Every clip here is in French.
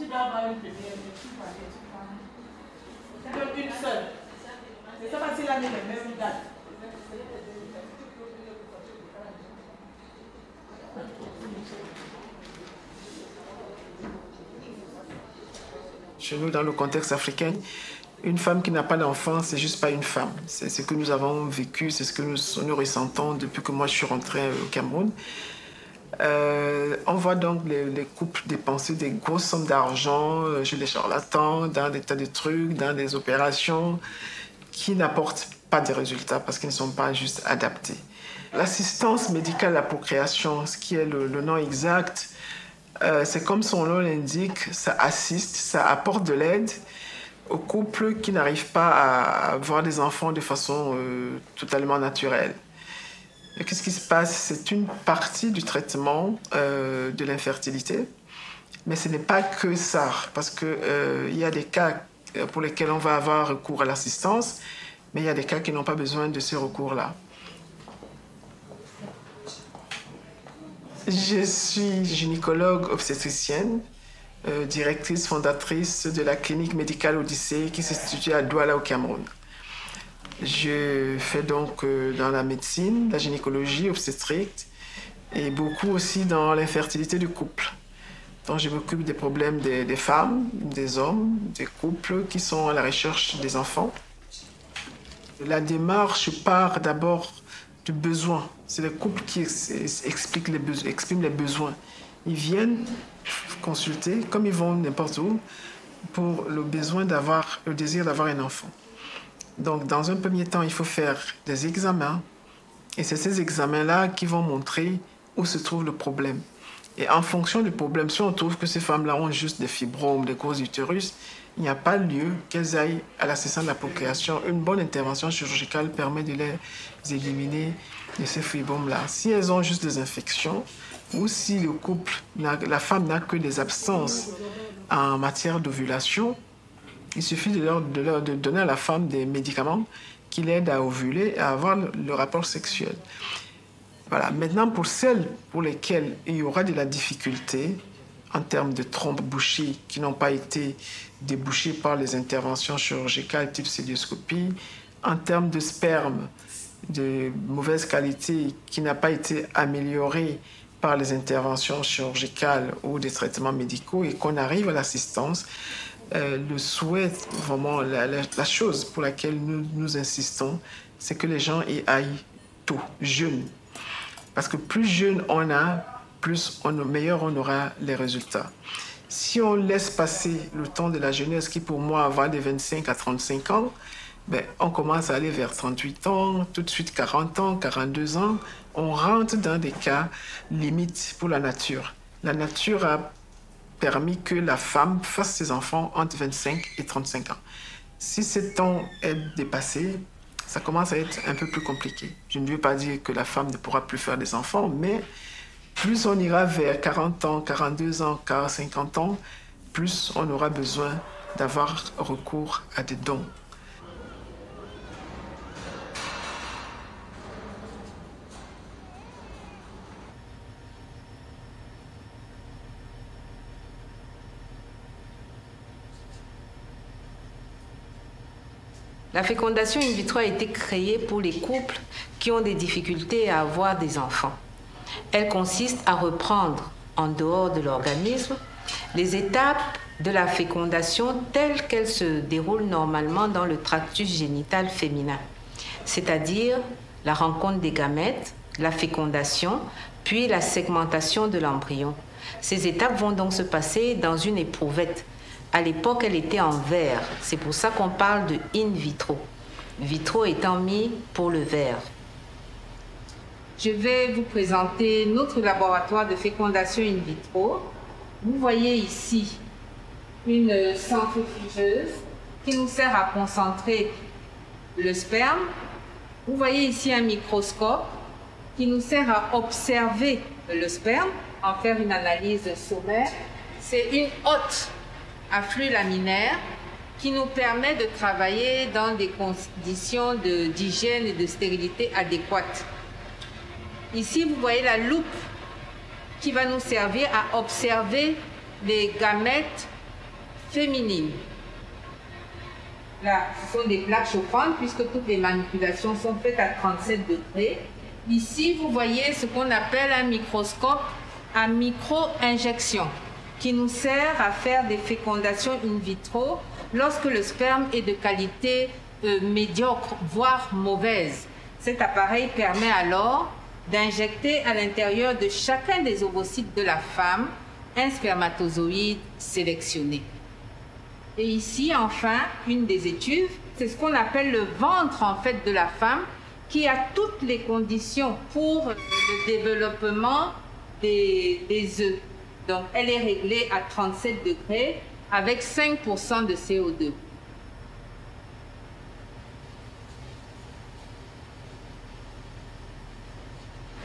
Tu dois avoir une première, mais tu vois, tu donnes une seule. C'est ça parce qu'il a mis les mêmes dates. Chez nous, dans le contexte africain, une femme qui n'a pas d'enfant, c'est juste pas une femme. C'est ce que nous avons vécu, c'est ce que nous ressentons depuis que moi je suis rentrée au Cameroun. On voit donc les couples dépenser des grosses sommes d'argent chez les charlatans, dans des tas de trucs, dans des opérations qui n'apportent pas de résultats parce qu'ils ne sont pas juste adaptés. L'assistance médicale à la procréation, ce qui est le nom exact, c'est comme son nom l'indique, ça assiste, ça apporte de l'aide aux couples qui n'arrivent pas à avoir des enfants de façon totalement naturelle. Et qu'est-ce qui se passe? C'est une partie du traitement de l'infertilité, mais ce n'est pas que ça, parce qu'il y a des cas pour lesquels on va avoir recours à l'assistance, mais il y a des cas qui n'ont pas besoin de ce recours-là. Je suis gynécologue obstétricienne, directrice fondatrice de la clinique médicale Odyssée qui se situe à Douala au Cameroun. Je fais donc dans la médecine, la gynécologie obstétrique et beaucoup aussi dans l'infertilité du couple. Donc je m'occupe des problèmes des femmes, des hommes, des couples qui sont à la recherche des enfants. La démarche part d'abord du besoin. C'est les couples qui expriment les besoins. Ils viennent consulter, comme ils vont n'importe où, pour le désir d'avoir un enfant. Donc, dans un premier temps, il faut faire des examens. Et c'est ces examens-là qui vont montrer où se trouve le problème. Et en fonction du problème, si on trouve que ces femmes-là ont juste des fibromes, des gros utérus, il n'y a pas lieu qu'elles aillent à l'assistance de la procréation. Une bonne intervention chirurgicale permet de les éliminer de ces fibromes-là. Si elles ont juste des infections, ou si le couple, la femme n'a que des absences en matière d'ovulation, il suffit de donner à la femme des médicaments qui l'aident à ovuler et à avoir le rapport sexuel. Voilà. Maintenant, pour celles pour lesquelles il y aura de la difficulté en termes de trompes bouchées qui n'ont pas été débouchées par les interventions chirurgicales type célioscopie, en termes de sperme de mauvaise qualité qui n'a pas été amélioré par les interventions chirurgicales ou des traitements médicaux et qu'on arrive à l'assistance, le souhait, vraiment, la chose pour laquelle nous insistons, c'est que les gens y aillent tôt, jeunes. Parce que plus jeune on a, meilleur on aura les résultats. Si on laisse passer le temps de la jeunesse, qui pour moi va de 25 à 35 ans, ben, on commence à aller vers 38 ans, tout de suite 40 ans, 42 ans. On rentre dans des cas limites pour la nature. La nature a permis que la femme fasse ses enfants entre 25 et 35 ans. Si ce temps est dépassé, ça commence à être un peu plus compliqué. Je ne veux pas dire que la femme ne pourra plus faire des enfants, mais plus on ira vers 40 ans, 42 ans, 50 ans, plus on aura besoin d'avoir recours à des dons. La fécondation in vitro a été créée pour les couples qui ont des difficultés à avoir des enfants. Elle consiste à reprendre en dehors de l'organisme les étapes de la fécondation telles qu'elles se déroulent normalement dans le tractus génital féminin, c'est-à-dire la rencontre des gamètes, la fécondation, puis la segmentation de l'embryon. Ces étapes vont donc se passer dans une éprouvette. À l'époque, elle était en verre. C'est pour ça qu'on parle de in vitro. Vitro étant mis pour le verre. Je vais vous présenter notre laboratoire de fécondation in vitro. Vous voyez ici une centrifugeuse qui nous sert à concentrer le sperme. Vous voyez ici un microscope qui nous sert à observer le sperme, en faire une analyse sommaire. C'est une hotte à flux laminaire qui nous permet de travailler dans des conditions d'hygiène et de stérilité adéquates. Ici, vous voyez la loupe qui va nous servir à observer les gamètes féminine. Là, ce sont des plaques chauffantes puisque toutes les manipulations sont faites à 37 degrés. Ici, vous voyez ce qu'on appelle un microscope à micro-injection qui nous sert à faire des fécondations in vitro lorsque le sperme est de qualité médiocre, voire mauvaise. Cet appareil permet alors d'injecter à l'intérieur de chacun des ovocytes de la femme un spermatozoïde sélectionné. Et ici, enfin, une des études, c'est ce qu'on appelle le ventre en fait de la femme qui a toutes les conditions pour le développement des œufs. Donc, elle est réglée à 37 degrés avec 5% de CO2.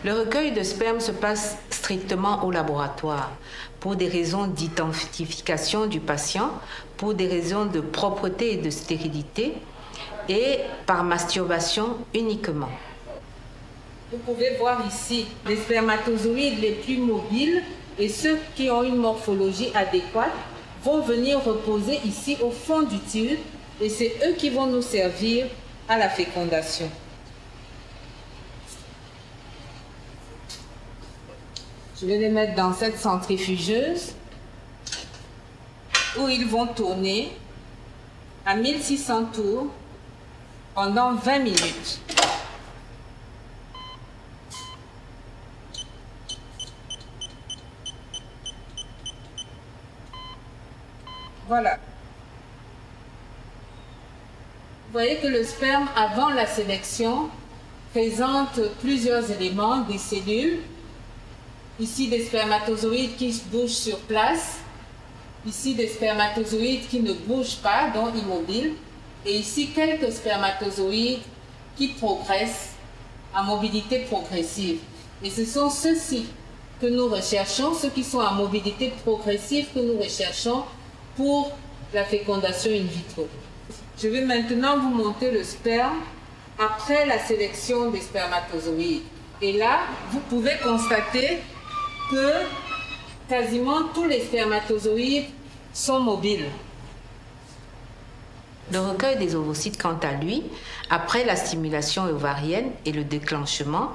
Le recueil de sperme se passe strictement au laboratoire pour des raisons d'identification du patient, pour des raisons de propreté et de stérilité et par masturbation uniquement. Vous pouvez voir ici les spermatozoïdes les plus mobiles et ceux qui ont une morphologie adéquate vont venir reposer ici au fond du tube et c'est eux qui vont nous servir à la fécondation. Je vais les mettre dans cette centrifugeuse où ils vont tourner à 1600 tours pendant 20 minutes. Voilà. Vous voyez que le sperme, avant la sélection, présente plusieurs éléments, des cellules. Ici, des spermatozoïdes qui bougent sur place. Ici, des spermatozoïdes qui ne bougent pas, donc immobiles. Et ici, quelques spermatozoïdes qui progressent à mobilité progressive. Et ce sont ceux-ci que nous recherchons, ceux qui sont à mobilité progressive que nous recherchons pour la fécondation in vitro. Je vais maintenant vous montrer le sperme après la sélection des spermatozoïdes. Et là, vous pouvez constater que quasiment tous les spermatozoïdes sont mobiles. Le recueil des ovocytes, quant à lui, après la stimulation ovarienne et le déclenchement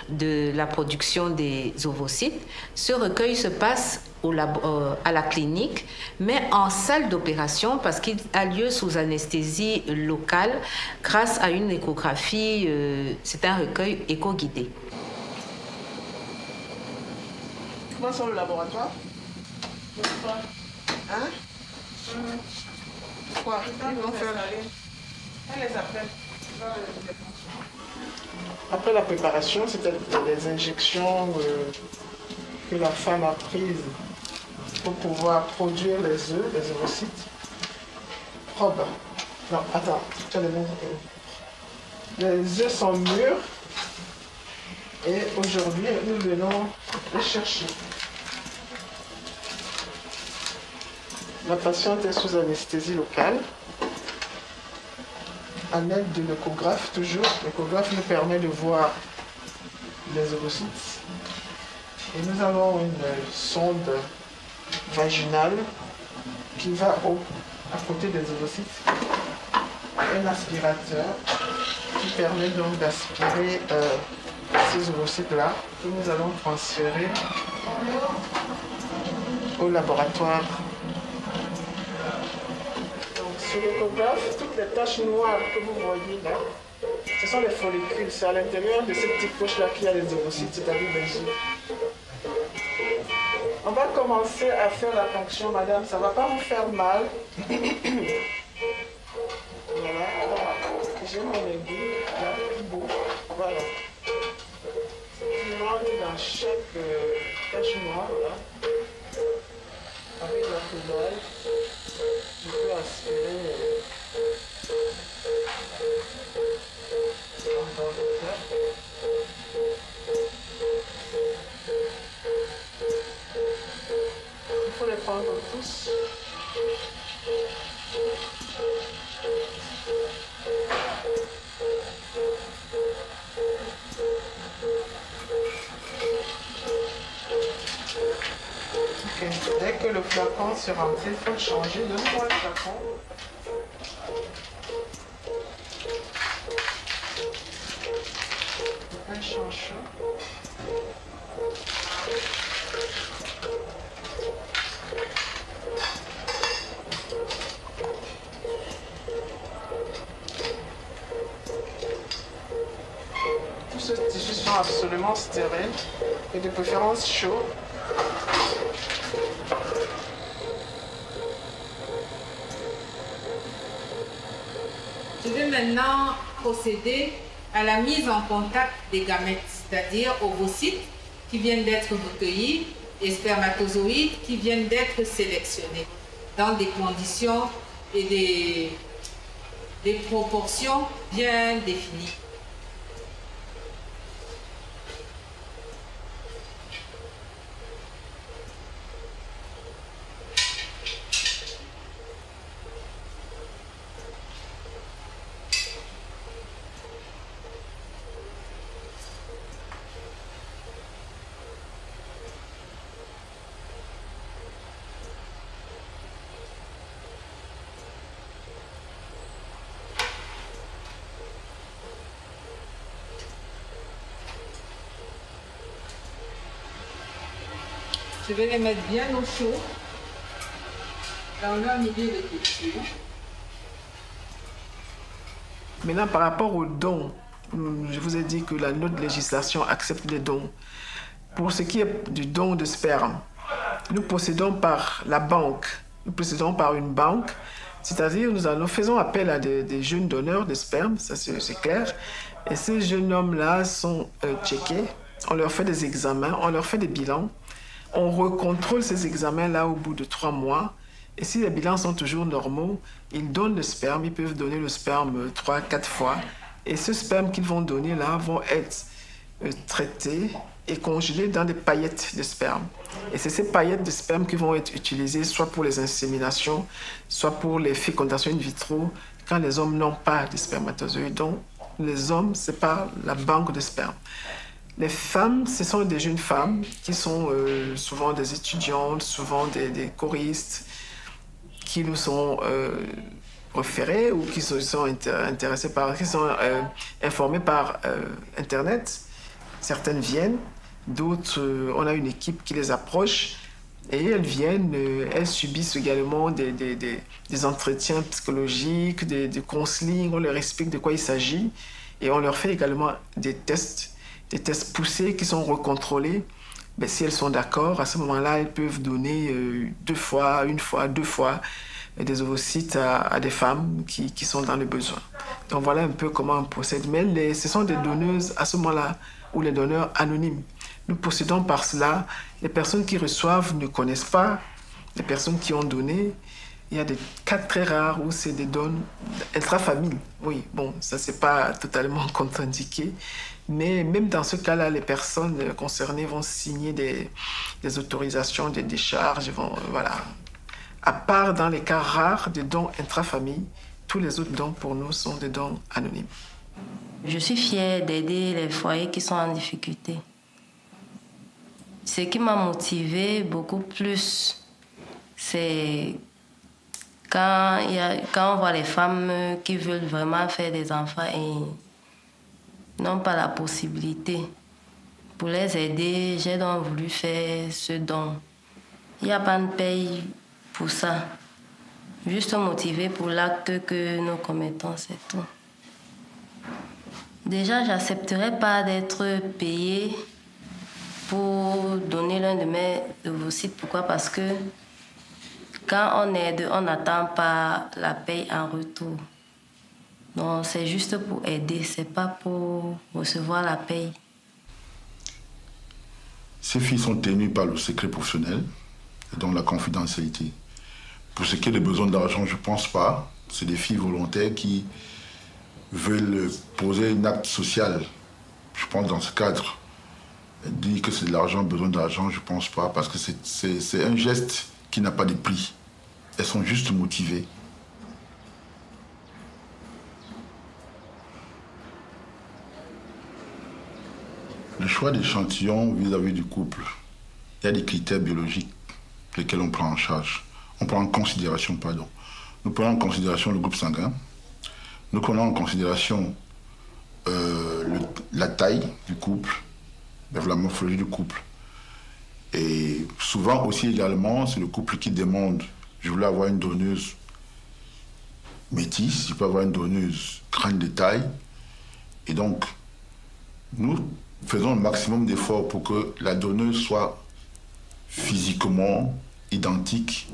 de la production des ovocytes, ce recueil se passe à la clinique, mais en salle d'opération parce qu'il a lieu sous anesthésie locale grâce à une échographie. C'est un recueil éco-guidé. Comment sont le laboratoire? Je sais pas. Hein? Quoi? Ils vont faire... Elle les appelle. Après la préparation, c'était les injections que la femme a prises pour pouvoir produire les œufs, les ovocytes. Probe. Non, attends, tu as les bons. Les œufs sont mûrs et aujourd'hui, nous venons les chercher. La patiente est sous anesthésie locale. À l'aide de l'échographe, toujours. L'échographe nous permet de voir les ovocytes. Et nous avons une sonde vaginale qui va à côté des ovocytes. Un aspirateur qui permet donc d'aspirer ces ovocytes-là que nous allons transférer au laboratoire. Sur l'échographe, toutes les taches noires que vous voyez là, ce sont les follicules. C'est à l'intérieur de ces petites poches-là qu'il y a les ovocytes, c'est-à-dire les œufs. On va commencer à faire la ponction, madame. Ça ne va pas vous faire mal. Voilà. J'ai mon aiguille, là, qui bouge. Voilà. Je rentre dans chaque tache noire, là. Avec la poudre. Je peux aspirer dans le cœur. Il faut les prendre tous. Ok. Dès que le flacon se remplit, il faut le changer. Donne-moi le flacon. On change. Tous ces tissus sont absolument stériles et de préférence chauds. Je vais maintenant procéder à la mise en contact des gamètes, c'est-à-dire ovocytes qui viennent d'être recueillis et spermatozoïdes qui viennent d'être sélectionnés dans des conditions et des proportions bien définies. Je vais les mettre bien au chaud dans leur milieu de culture. Maintenant, par rapport aux dons, je vous ai dit que notre législation accepte les dons. Pour ce qui est du don de sperme, nous procédons par la banque. Nous procédons par une banque, c'est-à-dire nous faisons appel à des jeunes donneurs de sperme, ça c'est clair. Et ces jeunes hommes-là sont checkés, on leur fait des examens, on leur fait des bilans. On recontrôle ces examens-là au bout de 3 mois. Et si les bilans sont toujours normaux, ils donnent le sperme. Ils peuvent donner le sperme 3-4 fois. Et ce sperme qu'ils vont donner là vont être traités et congelés dans des paillettes de sperme. Et c'est ces paillettes de sperme qui vont être utilisées soit pour les inséminations, soit pour les fécondations in vitro, quand les hommes n'ont pas de spermatozoïdes. Donc, les hommes, c'est par la banque de sperme. Les femmes, ce sont des jeunes femmes qui sont souvent des étudiantes, souvent des choristes, qui nous sont référées ou qui sont intéressées par, qui sont informées par Internet. Certaines viennent, d'autres, on a une équipe qui les approche et elles viennent, elles subissent également des entretiens psychologiques, des counseling, on leur explique de quoi il s'agit et on leur fait également des tests poussés qui sont recontrôlés. Mais si elles sont d'accord, à ce moment-là, elles peuvent donner 2 fois, 1 fois, 2 fois des ovocytes à des femmes qui sont dans le besoin. Donc voilà un peu comment on procède. Mais ce sont des donneuses à ce moment-là, ou les donneurs anonymes. Nous procédons par cela. Les personnes qui reçoivent ne connaissent pas les personnes qui ont donné. Il y a des cas très rares où c'est des dons intra-famille. Oui, bon, ça c'est pas totalement contre-indiqué. Mais même dans ce cas-là, les personnes concernées vont signer des autorisations, des décharges. Voilà. À part dans les cas rares de dons intra-famille, tous les autres dons pour nous sont des dons anonymes. Je suis fière d'aider les foyers qui sont en difficulté. Ce qui m'a motivée beaucoup plus, c'est quand on voit les femmes qui veulent vraiment faire des enfants et n'ont pas la possibilité. Pour les aider, j'ai donc voulu faire ce don. Il n'y a pas de paye pour ça. Juste motivé pour l'acte que nous commettons, c'est tout. Déjà, je n'accepterais pas d'être payée pour donner l'un de mes ovocytes. Pourquoi? Parce que quand on aide, on n'attend pas la paye en retour. Donc, c'est juste pour aider, c'est pas pour recevoir la paye. Ces filles sont tenues par le secret professionnel et donc la confidentialité. Pour ce qui est des besoins d'argent, je ne pense pas. C'est des filles volontaires qui veulent poser un acte social. Je pense dans ce cadre. Dire que c'est de l'argent, besoin d'argent, je ne pense pas, parce que c'est un geste qui n'a pas de prix. Elles sont juste motivées. Le choix d'échantillons vis-à-vis du couple, il y a des critères biologiques. lesquels on prend en charge. On prend en considération, pardon. Nous prenons en considération le groupe sanguin. Nous prenons en considération la taille du couple, la morphologie du couple. Et souvent aussi également, c'est le couple qui demande, je voulais avoir une donneuse métisse, je peux avoir une donneuse grande de taille. Et donc, nous faisons le maximum d'efforts pour que la donneuse soit physiquement identique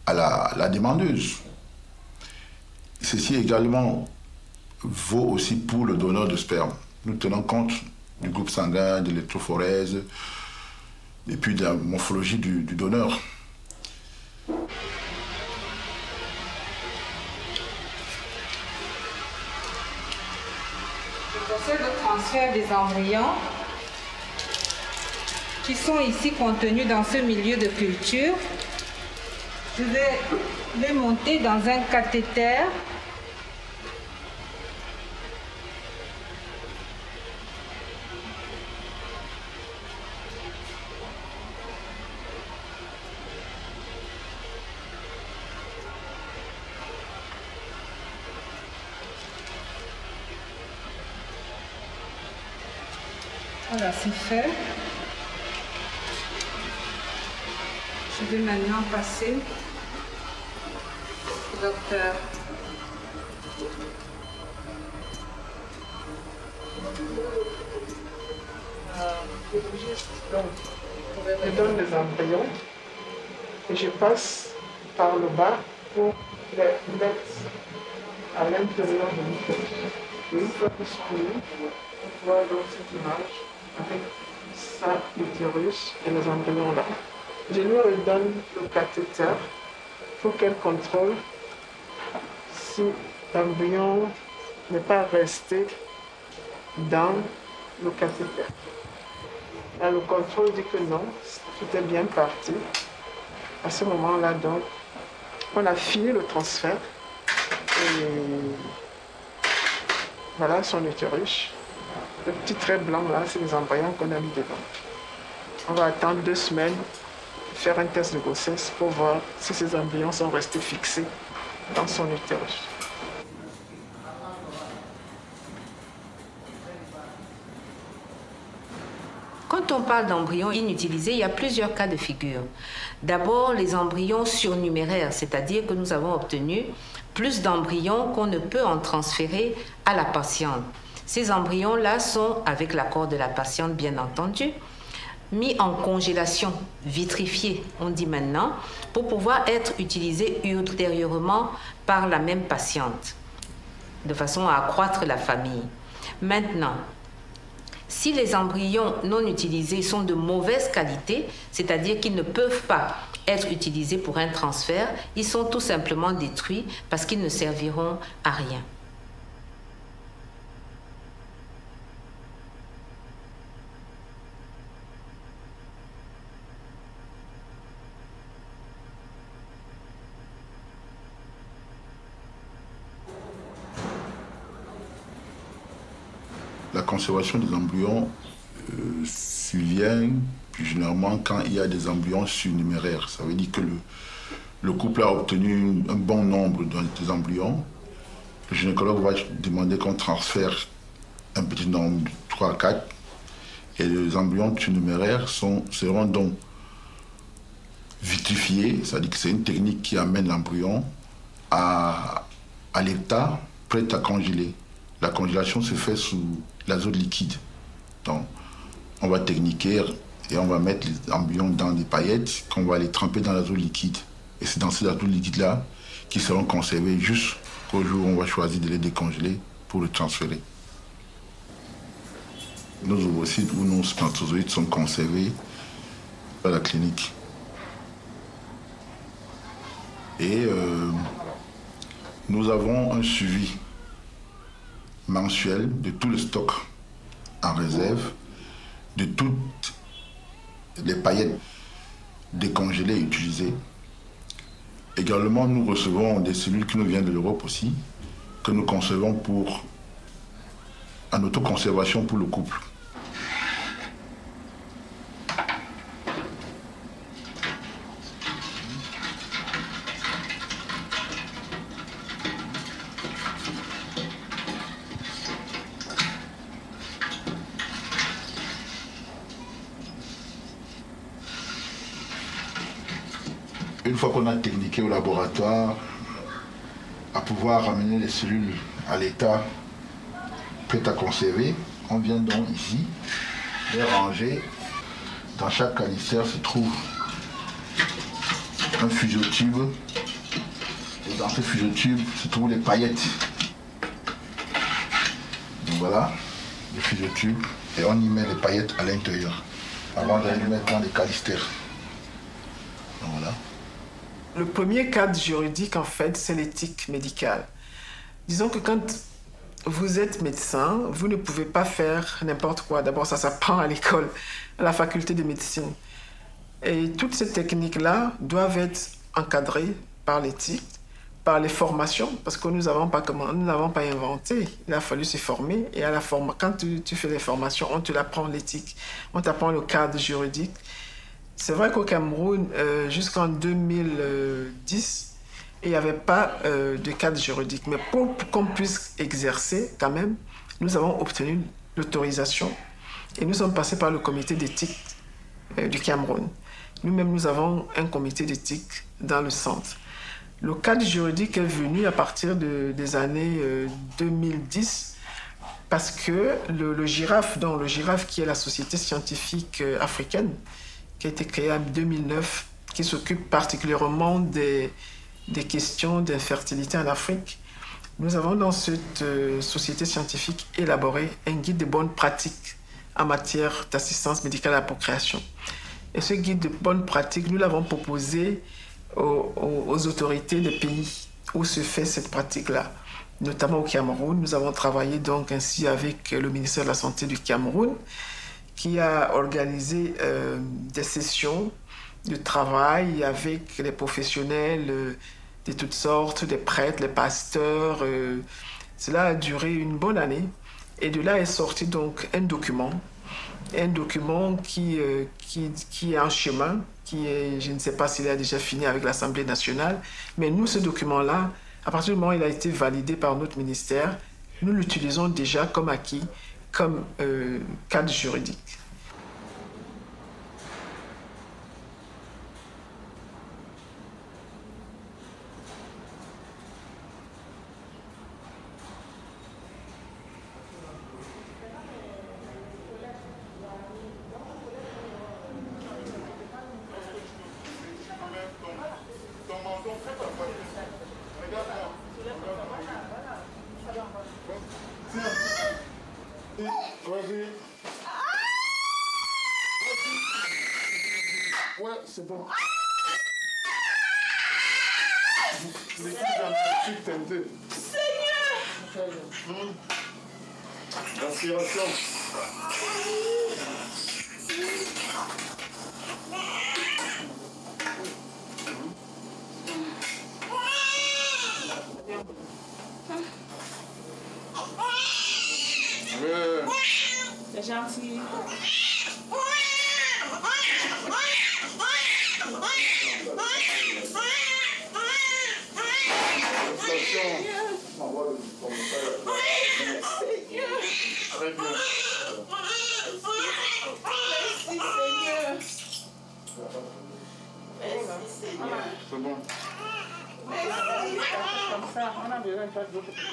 à la demandeuse. Ceci également vaut aussi pour le donneur de sperme. Nous tenons compte du groupe sanguin, de l'électrophorèse et puis de la morphologie du donneur. Le procès de transfert des embryons qui sont ici contenus dans ce milieu de culture, je vais les monter dans un cathéter . Voilà, c'est fait. Je vais maintenant passer au docteur. Je donne les embryons et je passe par le bas pour les mettre à l'intérieur de l'utérus. Et une fois que c'est fini, on voit dans cette image avec ça, l'utérus et les embryons là. Je lui redonne le cathéter pour qu'elle contrôle si l'embryon n'est pas resté dans le cathéter. Là, le contrôle dit que non, tout est bien parti. À ce moment-là, donc, on a fini le transfert. Et voilà son utérus. Le petit trait blanc là, c'est les embryons qu'on a mis dedans. On va attendre 2 semaines, faire un test de grossesse pour voir si ces embryons sont restés fixés dans son utérus. Quand on parle d'embryons inutilisés, il y a plusieurs cas de figure. D'abord, les embryons surnuméraires, c'est-à-dire que nous avons obtenu plus d'embryons qu'on ne peut en transférer à la patiente. Ces embryons-là sont, avec l'accord de la patiente bien entendu, mis en congélation, vitrifiés, on dit maintenant, pour pouvoir être utilisés ultérieurement par la même patiente, de façon à accroître la famille. Maintenant, si les embryons non utilisés sont de mauvaise qualité, c'est-à-dire qu'ils ne peuvent pas être utilisés pour un transfert, ils sont tout simplement détruits parce qu'ils ne serviront à rien. La conservation des embryons survient plus généralement quand il y a des embryons surnuméraires. Ça veut dire que le couple a obtenu un bon nombre des embryons. Le gynécologue va demander qu'on transfère un petit nombre, 3 à 4, et les embryons surnuméraires seront donc vitrifiés, c'est-à-dire que c'est une technique qui amène l'embryon à l'état prêt à congeler. La congélation se fait sous l'azote liquide. Donc, on va techniquer et on va mettre les embryons dans des paillettes qu'on va les tremper dans l'azote liquide. Et c'est dans ces azote liquide-là qui seront conservés jusqu'au jour où on va choisir de les décongeler pour le transférer. Nos ovocytes ou nos spermatozoïdes sont conservés à la clinique. Et nous avons un suivi mensuel de tout le stock en réserve, de toutes les paillettes décongelées et utilisées. Également, nous recevons des cellules qui nous viennent de l'Europe aussi, que nous conservons en autoconservation pour le couple. Une fois qu'on a techniqué au laboratoire, à pouvoir ramener les cellules à l'état prêt à conserver, on vient donc ici les ranger. Dans chaque calycère se trouve un fusiotube. Et dans ce fusiotube se trouvent les paillettes. Donc voilà, le fusiotube. Et on y met les paillettes à l'intérieur, avant d'aller les mettre dans les calystères. Donc voilà. Le premier cadre juridique, en fait, c'est l'éthique médicale. Disons que quand vous êtes médecin, vous ne pouvez pas faire n'importe quoi. D'abord, ça s'apprend à l'école, à la faculté de médecine. Et toutes ces techniques-là doivent être encadrées par l'éthique, par les formations, parce que nous n'avons pas inventé. Il a fallu se former. Et à quand tu fais les formations, on te l'apprend l'éthique, on t'apprend le cadre juridique. C'est vrai qu'au Cameroun, jusqu'en 2010, il n'y avait pas de cadre juridique. Mais pour qu'on puisse exercer, quand même, nous avons obtenu l'autorisation et nous sommes passés par le comité d'éthique du Cameroun. Nous-mêmes, nous avons un comité d'éthique dans le centre. Le cadre juridique est venu à partir des années 2010 parce que le GIRAF, dont le GIRAF qui est la société scientifique africaine, qui a été créée en 2009, qui s'occupe particulièrement des questions d'infertilité en Afrique. Nous avons dans cette société scientifique élaboré un guide de bonnes pratiques en matière d'assistance médicale à la procréation. Et ce guide de bonnes pratiques, nous l'avons proposé aux autorités des pays où se fait cette pratique-là, notamment au Cameroun. Nous avons travaillé donc ainsi avec le ministère de la Santé du Cameroun, qui a organisé des sessions de travail avec les professionnels de toutes sortes, des prêtres, les pasteurs. Cela a duré une bonne année. Et de là est sorti donc un document qui est en chemin, je ne sais pas s'il a déjà fini avec l'Assemblée nationale, mais nous, ce document-là, à partir du moment où il a été validé par notre ministère, nous l'utilisons déjà comme acquis, comme cadre juridique. Ouais, c'est bon. Seigneur! L'aspiration. C'est gentil. Très bien. C'est bon. Comme ça, on a besoin de faire d'autres choses.